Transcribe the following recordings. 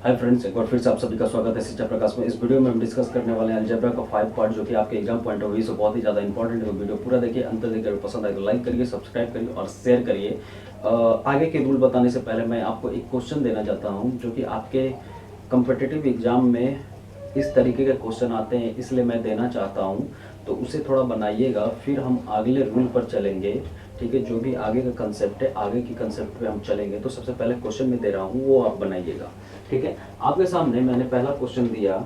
Hi friends, एक बार फिर से आप सभी का स्वागत है शिक्षा प्रकाश में। इस वीडियो में हम डिस्कस करने वाले हैं अलजेब्रा का 5 पार्ट, जो कि आपके एग्जाम पॉइंट ऑफ व्यू से बहुत ही ज़्यादा इंपॉर्टेंट है। तो वीडियो पूरा देखिए, अंत तक देखिए। पसंद आए तो लाइक करिए, सब्सक्राइब करिए और शेयर करिए। आगे के रूल बताने से पहले मैं आपको एक क्वेश्चन देना चाहता हूँ, जो कि आपके कम्पिटिटिव एग्जाम में इस तरीके के क्वेश्चन आते हैं, इसलिए मैं देना चाहता हूँ। तो उसे थोड़ा बनाइएगा, फिर हम अगले रूल पर चलेंगे। ठीक है, जो भी आगे का कंसेप्ट है, आगे की कंसेप्ट पे हम चलेंगे। तो सबसे पहले क्वेश्चन में दे रहा हूँ, वो आप बनाइएगा। ठीक है, आपके सामने मैंने पहला क्वेश्चन दिया,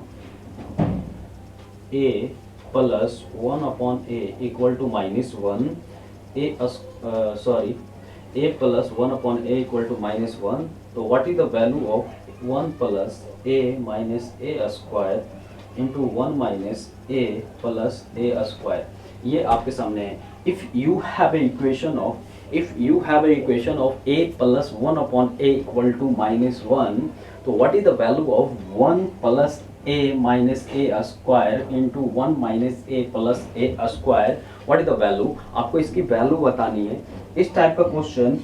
a plus 1/a equal to -1, a plus 1/a equal to -1। तो what is the value of 1 plus a minus a square into 1 minus a plus a square. ये आपके सामने है। If you have a equation of a plus 1/a equal to -1, तो what is the value of 1 plus a minus a square into 1 minus a plus a square. What is the value, आपको इसकी value बतानी है। इस type का question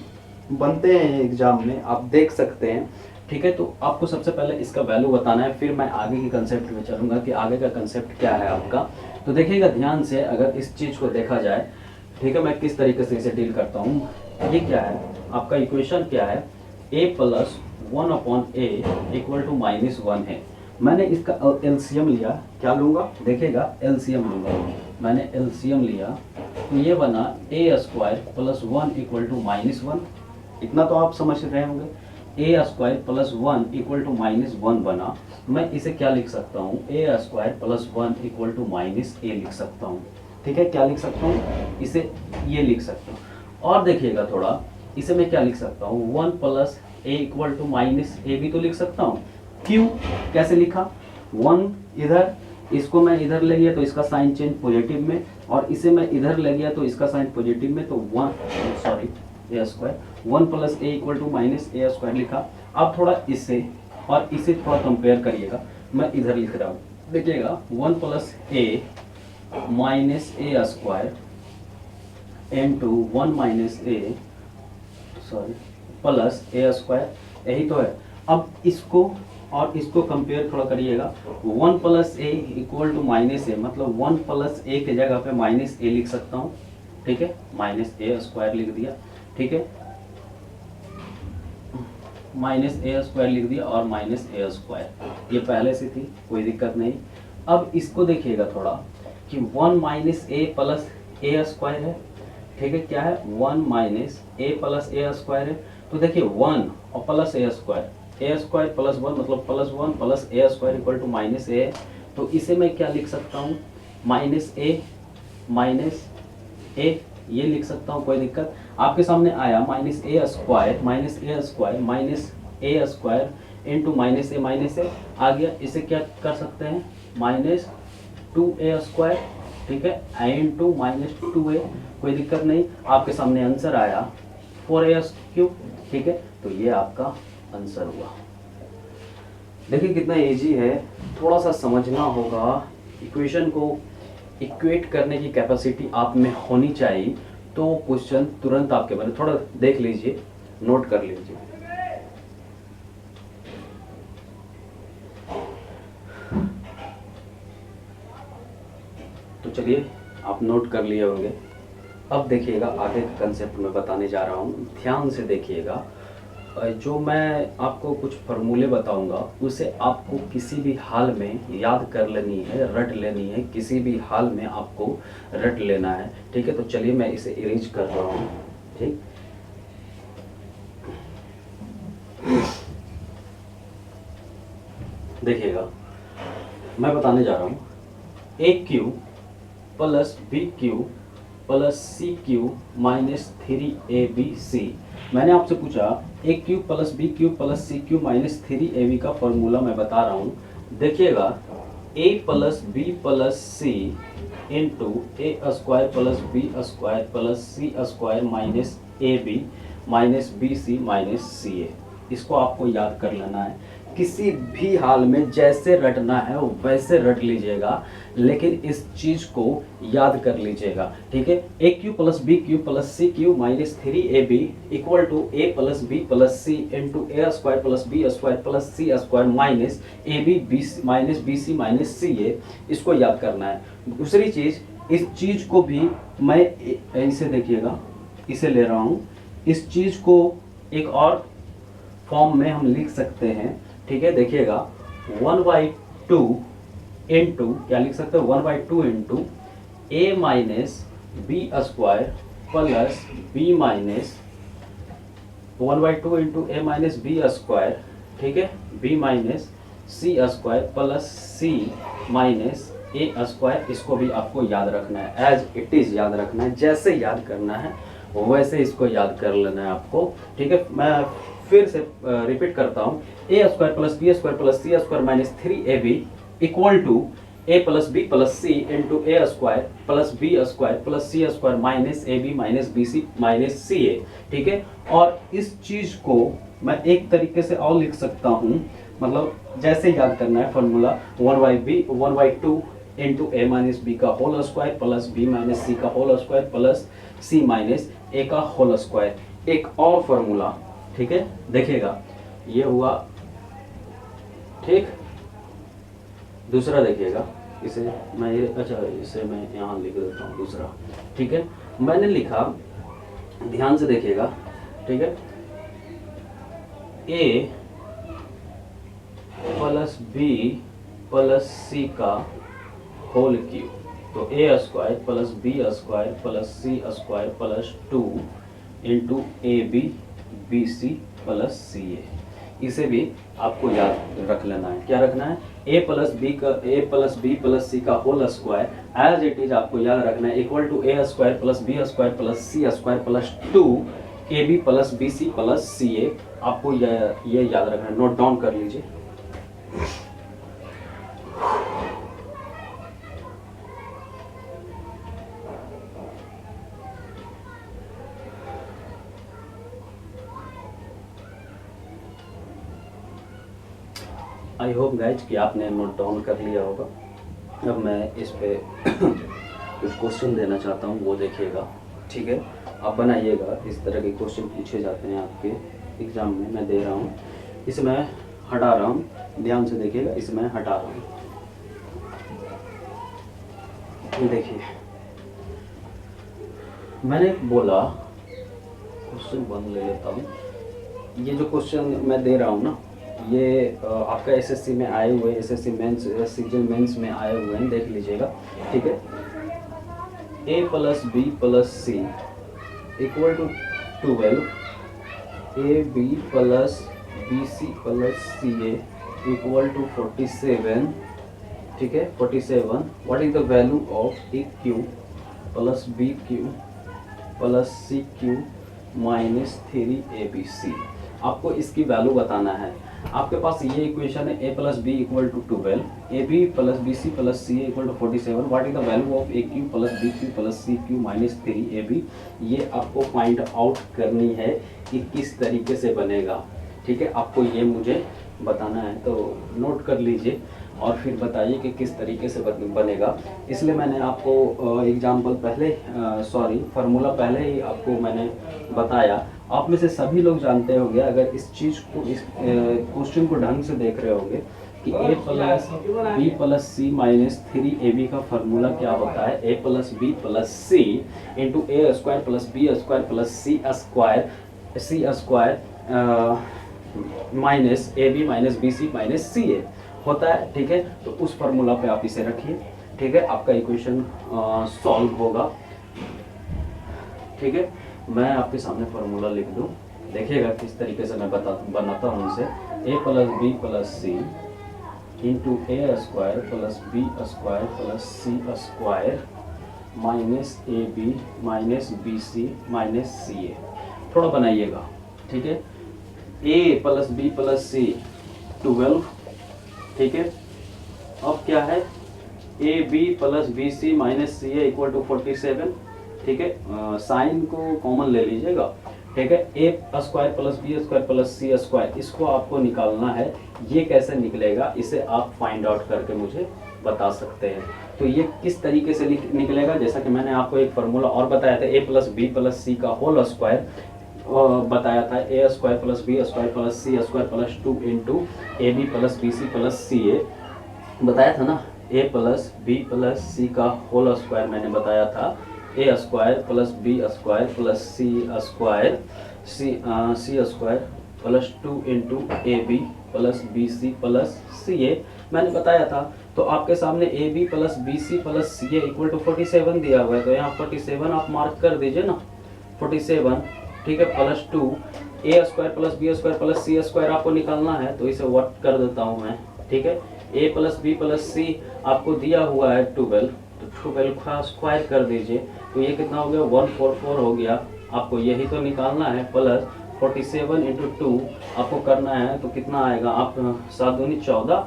बनते हैं exam में, आप देख सकते हैं। ठीक है, तो आपको सबसे पहले इसका वैल्यू बताना है, फिर मैं आगे की कंसेप्ट में चलूंगा कि आगे का कंसेप्ट क्या है आपका। तो देखिएगा ध्यान से, अगर इस चीज़ को देखा जाए, ठीक है, मैं किस तरीके से इसे डील करता हूँ। ये क्या है, आपका इक्वेशन क्या है, a plus 1/a equal to -1 है। मैंने इसका एलसीएम लिया, क्या लूँगा, देखिएगा एलसीएम लूँगा। मैंने एलसीएम लिया तो ये बना a square plus 1 equal to -1। इतना तो आप समझ रहे होंगे। a square plus 1 equal to -1 बना। मैं इसे क्या लिख सकता हूँ, a square plus 1 equal to -a लिख सकता हूँ। ठीक है, क्या लिख सकता हूँ, इसे ये लिख सकता हूँ। और देखिएगा थोड़ा, इसे मैं क्या लिख सकता हूँ, 1 plus a equal to -a भी तो लिख सकता हूँ। क्यों, कैसे लिखा, 1 इधर, इसको मैं इधर ले गया तो इसका साइन चेंज पॉजिटिव में, और इसे मैं इधर ले गया तो इसका साइन पॉजिटिव में। तो a square 1 plus a equal to -a square लिखा। अब थोड़ा इससे और इसे थोड़ा कंपेयर करिएगा। मैं इधर लिख रहा हूँ, देखिएगा 1 plus a minus a square into 1 minus a plus a square, यही तो है। अब इसको और इसको कंपेयर थोड़ा करिएगा। 1 plus a equal to -a, मतलब 1 प्लस a के जगह पे -a लिख सकता हूँ। ठीक है, -a स्क्वायर लिख दिया। ठीक है, -a स्क्वायर लिख दिया और -a स्क्वायर, ये पहले से थी, कोई दिक्कत नहीं। अब इसको देखिएगा थोड़ा कि 1 minus a plus a square है। ठीक है, क्या है, 1 minus a plus a square है। तो देखिए 1 और प्लस a स्क्वायर प्लस 1, मतलब plus 1 plus a square equal to -a। तो इसे मैं क्या लिख सकता हूँ, -a माइनस a, ये लिख सकता हूँ, कोई दिक्कत। आपके सामने आया -a square minus a square into -a आ गया। इसे क्या कर सकते हैं, -2a स्क्वायर। ठीक है, इंटू -2a, कोई दिक्कत नहीं। आपके सामने आंसर आया 4a³। ठीक है, तो ये आपका आंसर हुआ। देखिए कितना इजी है, थोड़ा सा समझना होगा। इक्वेशन को इक्वेट करने की कैपेसिटी आप में होनी चाहिए, तो क्वेश्चन तुरंत आपके बने। थोड़ा देख लीजिए, नोट कर लीजिए। तो चलिए, आप नोट कर लिए होंगे। अब देखिएगा आगे का कंसेप्ट मैं बताने जा रहा हूँ, ध्यान से देखिएगा। जो मैं आपको कुछ फार्मूले बताऊंगा, उसे आपको किसी भी हाल में याद कर लेनी है, रट लेनी है, किसी भी हाल में आपको रट लेना है। ठीक है, तो चलिए मैं इसे इरेज कर रहा हूँ। ठीक, देखिएगा मैं बताने जा रहा हूँ, a³ plus b³ plus c³ minus 3abc। मैंने आपसे पूछा a³ plus b³ plus c³ minus 3ab का फॉर्मूला मैं बता रहा हूँ। देखिएगा a plus b plus c into a square plus b square plus c square minus ab minus bc minus ca, इसको आपको याद कर लेना है। किसी भी हाल में जैसे रटना है वो वैसे रट लीजिएगा, लेकिन इस चीज को याद कर लीजिएगा, ठीक है। A cube plus B cube plus C cube minus 3ab equal to A plus B plus C into A square plus B square plus C square minus A B B C minus C A, इसको याद करना है। दूसरी चीज, इस चीज को भी मैं इसे देखिएगा, इसे ले रहा हूँ, इस चीज को एक और फॉर्म में हम लिख सकते हैं, ठीक है। देखिएगा 1/2 इंटू, क्या लिख सकते हैं, 1/2 into A minus B square plus B minus 1/2 into A minus B square, ठीक है, B minus C square plus C minus A square. इसको भी आपको याद रखना है, एज इट इज याद रखना है, जैसे याद करना है वैसे इसको याद कर लेना है आपको, ठीक है। मैं फिर से रिपीट करता हूँ, A square plus B square plus C square minus 3ab equal to A plus B plus C into A square plus B square plus C square minus A B minus B C minus C A, ठीक है। और इस चीज को मैं एक तरीके से और लिख सकता हूँ, मतलब जैसे याद करना है formula 1/2 into A minus B का whole square plus B minus C का whole square plus C minus A का होल स्क्वायर। एक और फॉर्मूला, ठीक है, देखिएगा ये हुआ, ठीक। दूसरा देखिएगा, इसे मैं ये, अच्छा इसे मैं यहाँ लिख देता हूँ दूसरा, ठीक है। मैंने लिखा, ध्यान से देखिएगा, ठीक है, A plus B plus C का होल क्यूब, तो A square plus B square plus C square plus 2 into A B B C plus C A. इसे भी आपको याद रख लेना है, क्या रखना है, A plus B plus C का whole square as it is आपको याद रखना है equal to A square plus B square plus C square plus 2 A B plus B C plus C A. आपको ये याद रखना है, नोट डाउन कर लीजिए। आई होप गाइज कि आपने नोट डाउन कर लिया होगा। अब मैं इस पे कुछ क्वेश्चन देना चाहता हूँ, वो देखिएगा, ठीक है। आप बनाइएगा, इस तरह के क्वेश्चन पूछे जाते हैं आपके एग्जाम में, मैं दे रहा हूँ। इसे मैं हटा रहा हूँ, ध्यान से देखिएगा, इसे मैं हटा रहा हूँ। देखिए मैंने बोला, क्वेश्चन 1 ले लेता हूँ। ये जो क्वेश्चन मैं दे रहा हूँ ना, ये आपका एसएससी में आए हुए, एसएससी मेंस, सीजन मेंस में आए हुए हैं, देख लीजिएगा, ठीक है। A plus B plus C equal to 12, A B plus B C plus C A equal to 47, ठीक है, 47। What is the value of A cube plus B cube plus C cube minus 3abc। आपको इसकी value बताना है। आपके पास ये equation है, A plus B equal to 12, A B plus B C plus C A equal to 47। What is the value of A cube plus B cube plus C cube minus 3ab। ये आपको find out करनी है कि किस तरीके से बनेगा, ठीक है। आपको ये मुझे बताना है, तो नोट कर लीजिए और फिर बताइए कि किस तरीके से बनेगा। इसलिए मैंने आपको एग्जाम्पल पहले, फार्मूला पहले ही आपको मैंने बताया। आप में से सभी लोग जानते होंगे, अगर इस चीज़ को, इस क्वेश्चन को ढंग से देख रहे होंगे कि A plus B plus C minus 3ab का फार्मूला क्या होता है, A plus B plus C into A square plus B square plus C square minus A B minus B C minus C A होता है, ठीक है। तो उस फार्मूला पे आप इसे रखिए, ठीक है, आपका इक्वेशन सॉल्व होगा, ठीक है। मैं आपके सामने फार्मूला लिख दूं, देखिएगा किस तरीके से मैं बनाता हूँ इसे। A plus B plus C into A square plus B square plus C square minus A B minus B C minus C A. थोड़ा बनाइएगा, ठीक है। A plus B plus C 12, ठीक है। अब क्या है, A B plus B C minus C A equal to 47, ठीक है। साइन को कॉमन ले लीजिएगा, ठीक है। A square plus B square plus C square, इसको आपको निकालना है। ये कैसे निकलेगा, इसे आप फाइंड आउट करके मुझे बता सकते हैं। तो ये किस तरीके से निकलेगा, जैसा कि मैंने आपको एक फार्मूला और बताया था, A plus B plus C का होल स्क्वायर बताया था, A square plus B square plus C square plus 2 into A B plus B C plus C A बताया था ना। A plus B plus C का होल स्क्वायर मैंने बताया था, A square plus B square plus C square C square plus 2 into A B plus B C plus C A मैंने बताया था। तो आपके सामने A B plus B C plus C A equal to 47 दिया हुआ है, तो यहाँ 47 आप मार्क कर दीजिए ना, 47, ठीक है, plus 2 A square plus B square plus C square आपको निकालना है, तो इसे वर्क कर देता हूँ मैं, ठीक है। ए प्लस बी प्लस सी आपको दिया हुआ है 12, तो 12 का स्क्वायर कर दीजिए, तो ये कितना हो गया 144 हो गया। आपको यही तो निकालना है, प्लस 47 इंटू 2 आपको करना है, तो कितना आएगा, आप 7 दूनी 14,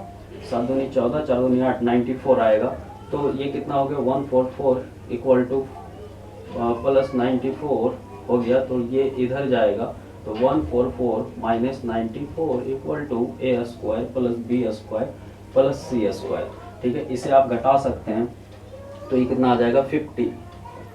7 दूनी 14, 4 दूनी 8, 94 आएगा। तो ये कितना हो गया 144 इक्वल टू प्लस 94 हो गया, तो ये इधर जाएगा, तो 144 minus 94 equal to A square plus B square plus C square, ठीक है। इसे आप घटा सकते हैं, तो ये कितना आ जाएगा 50,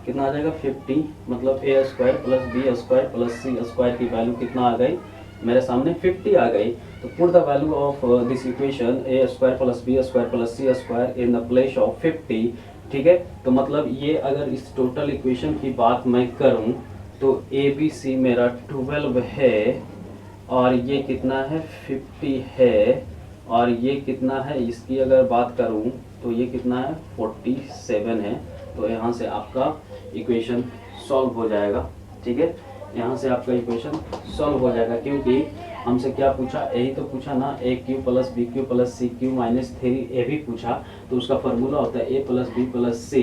कितना आ जाएगा 50, मतलब A square plus B square plus C square की वैल्यू कितना आ गई मेरे सामने 50 आ गई। तो put the value of this equation A square plus B square plus C square in the place of 50, ठीक है। तो मतलब ये अगर इस टोटल इक्वेशन की बात मैं करूं तो ए बी सी मेरा 12 है, और ये कितना है 50 है, और ये कितना है, इसकी अगर बात करूं तो ये कितना है 47 है। तो यहाँ से आपका इक्वेशन सॉल्व हो जाएगा, ठीक है, यहाँ से आपका इक्वेशन सॉल्व हो जाएगा, क्योंकि हमसे क्या पूछा, यही तो पूछा ना, A cube plus B cube plus C cube minus 3 A भी पूछा, तो उसका फार्मूला होता है A plus B plus C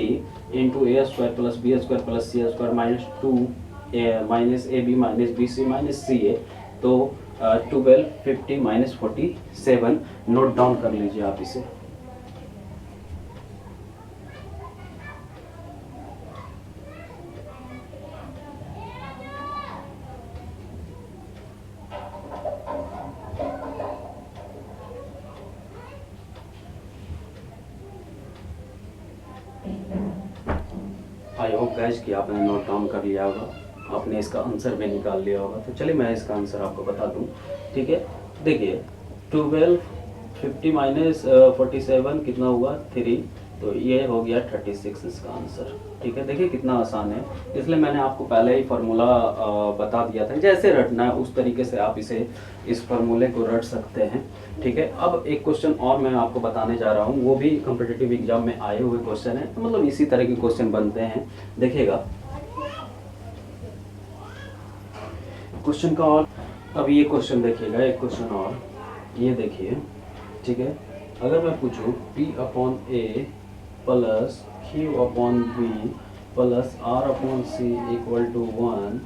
into A square plus B square plus C square minus 2 minus A B minus B C minus C A. तो 12 50 minus 47 note down कर लीजिए आप इसे। आई होप गाइस कि आपने note down कर लिया होगा, आपने इसका आंसर भी निकाल लिया होगा। तो चलिए मैं इसका आंसर आपको बता दूं, ठीक है। देखिए 12 50 माइनस 47 कितना हुआ 3, तो ये हो गया 36 इसका आंसर, ठीक है। देखिए कितना आसान है, इसलिए मैंने आपको पहले ही फार्मूला बता दिया था, जैसे रटना है उस तरीके से आप इस फार्मूले को रट सकते हैं, ठीक है। अब एक क्वेश्चन और मैं आपको बताने जा रहा हूँ, वो भी कॉम्पिटिटिव एग्जाम में आए हुए क्वेश्चन है, तो मतलब इसी तरह के क्वेश्चन बनते हैं। देखिएगा क्वेश्चन का, और अब ये क्वेश्चन देखिएगा, एक क्वेश्चन और ये देखिए, ठीक है। अगर मैं पूछूं P upon A plus Q upon B plus R upon C equal to 1,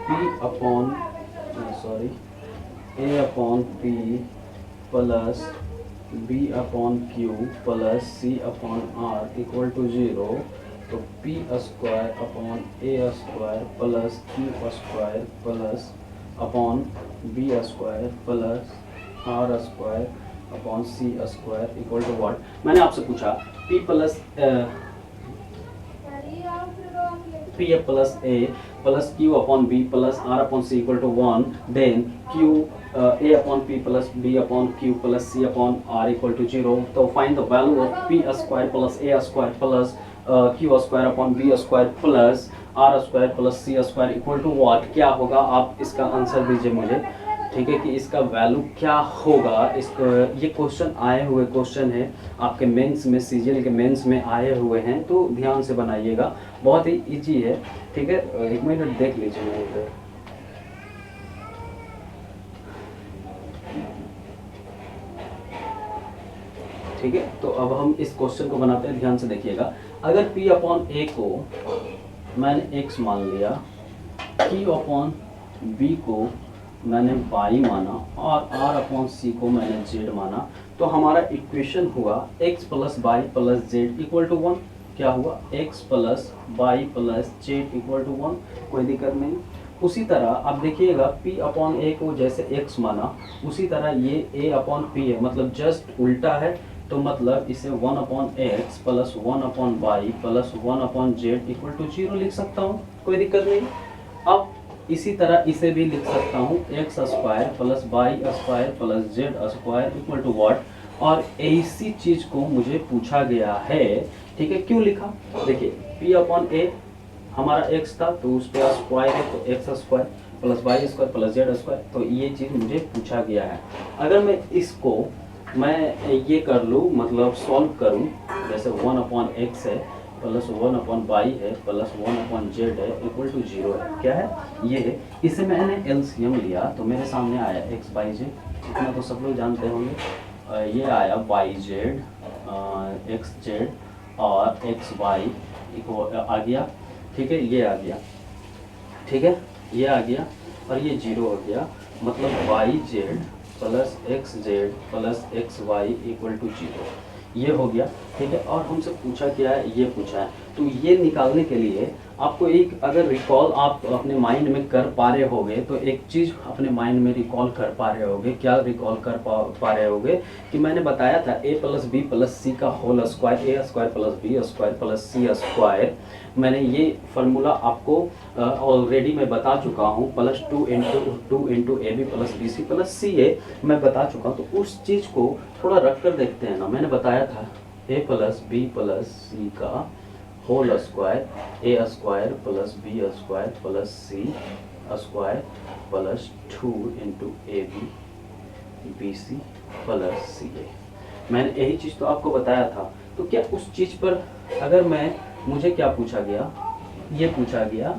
P upon A upon P plus B upon Q plus C upon R equal to 0, तो P square upon A square plus Q square plus upon B square plus R square upon C square equal to what. मैंने आपसे पूछा P plus A plus Q upon B plus R upon C equal to 1, then Q A upon P plus B upon Q plus C upon R equal to 0। तो find the value of P square plus A square plus Q square upon B square plus R square plus C square equal to what. क्या होगा, आप इसका answer दीजिए मुझे, ठीक है, कि इसका वैल्यू क्या होगा। इसको ये क्वेश्चन आए हुए क्वेश्चन है आपके मेंस में, सीजीएल के मेंस में आए हुए हैं, तो ध्यान से बनाइएगा, बहुत ही इजी है, ठीक है। एक मिनट देख लीजिए मेरे इधर, ठीक है। तो अब हम इस क्वेश्चन को बनाते हैं, ध्यान से देखिएगा। अगर P अपॉन ए को मैंने x मान लिया, Q अपॉन B को मैंने y माना, और R अपॉन C को मैंने z माना, तो हमारा इक्वेशन हुआ x plus y plus z equal to 1। क्या हुआ, x plus y plus z equal to 1, कोई दिक्कत नहीं। उसी तरह आप देखिएगा p अपॉन ए को जैसे x माना, उसी तरह ये a अपॉन p है, मतलब जस्ट उल्टा है। तो मतलब इसे 1 upon X plus 1 upon Y plus 1 upon Z equal to 0 लिख सकता हूँ, कोई दिक्कत नहीं। अब इसी तरह इसे भी लिख सकता हूँ x square plus Y square plus Z square equal to what, और इसी चीज को मुझे पूछा गया है। ठीक है, क्यों लिखा, देखिए p अपॉन ए हमारा x था तो उस पर स्क्वायर है, तो x square plus Y square plus Z square, तो ये चीज़ मुझे पूछा गया है। अगर मैं इसको मैं ये कर लूँ, मतलब सॉल्व करूँ, जैसे 1 अपॉन एक्स है प्लस 1 अपॉन वाई है प्लस 1 अपॉन जेड है इक्वल टू 0 है, क्या है ये है। इसे मैंने एलसीएम लिया तो मेरे सामने आया एक्स वाई जेड, इतना तो सब लोग जानते होंगे। ये आया वाई जेड एक्स जेड और एक्स वाई आ गया, ठीक है, ये आ गया, ठीक है, ये आ गया और ये 0 हो गया, मतलब Y Z plus X Z plus X Y equal to 0, ये हो गया, ठीक है। और हमसे पूछा क्या है, ये पूछा है, तो ये निकालने के लिए आपको एक अगर रिकॉल आप अपने माइंड में कर पा रहे होगे, तो एक चीज़ अपने माइंड में रिकॉल कर पा रहे होगे, क्या रिकॉल कर पा रहे होगे कि मैंने बताया था a plus B plus C का whole square, A square plus B square plus C square. मैंने ये फार्मूला आपको ऑलरेडी मैं बता चुका हूँ, plus 2 into A B plus B C plus C A मैं बता चुका हूँ। तो उस चीज़ को थोड़ा रख कर देखते हैं ना। मैंने बताया था a plus B plus C का whole square, A square plus B square plus C square plus 2 into A B B C plus C A. मैंने यही चीज़ तो आपको बताया था। तो क्या उस चीज़ पर अगर मैं, मुझे क्या पूछा गया, ये पूछा गया,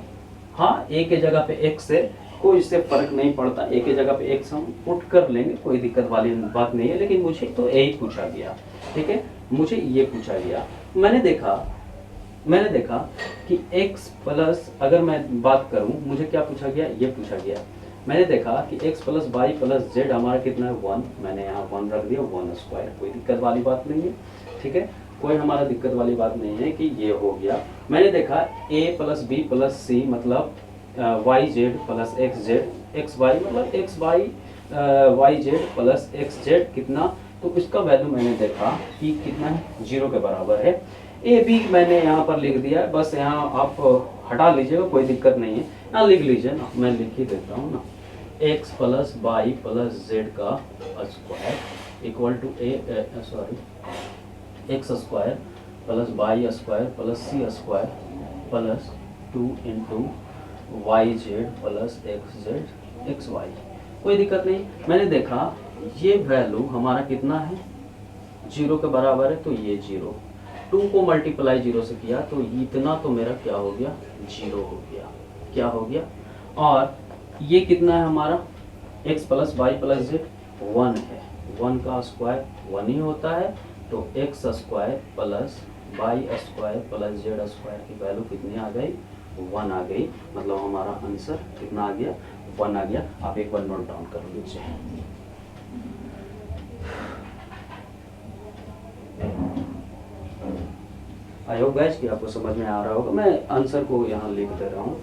हाँ ए के जगह पे एक्स है, कोई इससे फर्क नहीं पड़ता, ए के जगह पे एक्स हम पुट कर लेंगे, कोई दिक्कत वाली बात नहीं है, लेकिन मुझे तो यही पूछा गया, ठीक है, मुझे ये पूछा गया। मैंने देखा कि x प्लस, अगर मैं बात करूं, मुझे क्या पूछा गया, ये पूछा गया। मैंने देखा कि x plus Y plus z हमारा कितना है 1, मैंने यहाँ 1 रख दिया, 1 स्क्वायर, कोई दिक्कत वाली बात नहीं है, ठीक है, कोई हमारा दिक्कत वाली बात नहीं है कि ये हो गया। मैंने देखा a plus B plus C मतलब Y Z plus X Z, X Y मतलब X Y Y Z plus X Z कितना, तो इसका वैल्यू मैंने देखा कि कितना है, 0 के बराबर है। ए बी मैंने यहाँ पर लिख दिया है, बस यहाँ आप हटा लीजिएगा, कोई दिक्कत नहीं है, यहाँ लिख लीजिए ना, मैं लिख ही देता हूँ ना, X plus Y plus Z का square equal to X square plus Y square plus C square plus 2 into Y Z plus X Z X Y, कोई दिक्कत नहीं। मैंने देखा ये वैल्यू हमारा कितना है, 0 के बराबर है, तो ये 0, 2 को मल्टीप्लाई 0 से किया तो इतना तो मेरा क्या हो गया, 0 हो गया, क्या हो गया। और ये कितना है हमारा, x plus Y plus z 1 है, 1 का स्क्वायर 1 ही होता है, तो x square plus Y square plus Z square की वैल्यू कितनी आ गई, 1 आ गई, मतलब हमारा आंसर कितना आ गया, 1 आ गया। आप एक बार नोट डाउन कर लीजिए। आई होप गाइस कि आपको समझ में आ रहा होगा। मैं आंसर को यहाँ लिख दे रहा हूँ,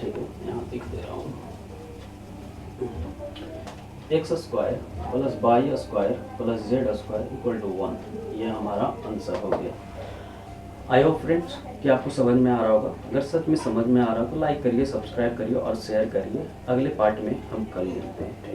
ठीक है, यहाँ लिख दे रहा हूँ, x square plus Y square plus Z square equal to 1, ये हमारा आंसर हो गया। आई होप फ्रेंड्स कि आपको समझ में आ रहा होगा। अगर सच में समझ में आ रहा हो तो लाइक करिए, सब्सक्राइब करिए और शेयर करिए। अगले पार्ट में हम कल मिलते हैं।